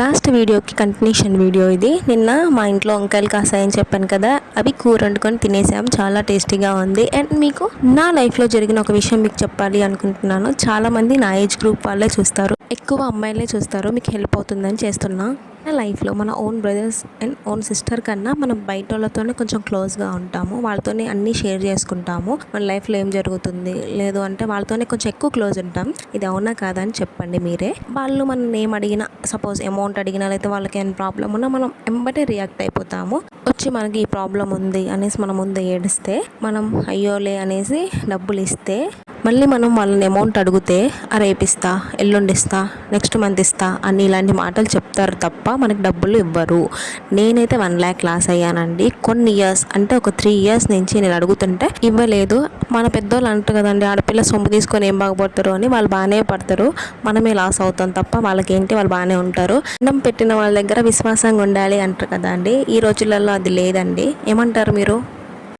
Last వీడియోకి continuation video ఇది. నిన్న మా ఇంట్లో వంకాయలు కాసాయని చెప్పాను కదా, అవి కూర వండుకొని తినేసాం. చాలా టేస్టీగా ఉంది. అండ్ మీకు నా లైఫ్లో జరిగిన ఒక విషయం మీకు చెప్పాలి అనుకుంటున్నాను. చాలామంది నా ఏజ్ గ్రూప్ వాళ్ళే చూస్తారు, ఎక్కువ అమ్మాయిలే చూస్తారు. మీకు హెల్ప్ అవుతుందని చేస్తున్నా. మన లైఫ్లో మన own brothers and own sister కన్నా మనం బయట వాళ్ళతోనే కొంచెం క్లోజ్గా ఉంటాము. వాళ్ళతోనే అన్నీ షేర్ చేసుకుంటాము. మన లైఫ్లో ఏం జరుగుతుంది లేదు అంటే వాళ్ళతోనే కొంచెం ఎక్కువ క్లోజ్ ఉంటాం. ఇది అవునా కాదా అని చెప్పండి మీరే. వాళ్ళు మనం ఏం అడిగినా, సపోజ్ అమౌంట్ అడిగినా లేకపోతే వాళ్ళకి ఏమైనా ప్రాబ్లం ఉన్నా మనం వెంబటే రియాక్ట్ అయిపోతాము. వచ్చి మనకి ఈ ప్రాబ్లం ఉంది అనేసి మన ముందు ఏడిస్తే, మనం అయ్యోలే అనేసి డబ్బులు ఇస్తే, మళ్ళీ మనం వాళ్ళని అమౌంట్ అడిగితే రేపిస్తా, ఎల్లుండి ఇస్తా, నెక్స్ట్ మంత్ ఇస్తా అని ఇలాంటి మాటలు చెప్తారు తప్ప మనకి డబ్బులు ఇవ్వరు. నేనైతే 1,00,000 లాస్ అయ్యానండి. కొన్ని ఇయర్స్ అంటే ఒక 3 years నుంచి నేను అడుగుతుంటే ఇవ్వలేదు. మన పెద్దోళ్ళు అంటారు కదండి, ఆడపిల్ల సొమ్ము తీసుకొని ఏం బాగుపడతారు అని. వాళ్ళు బాగానే పడతారు, మనమే లాస్ అవుతాం తప్ప వాళ్ళకేంటి, వాళ్ళు బాగానే ఉంటారు. అన్నం పెట్టిన వాళ్ళ దగ్గర విశ్వాసంగా ఉండాలి అంటారు కదా అండి. ఈ రోజులలో అది లేదండి. ఏమంటారు మీరు?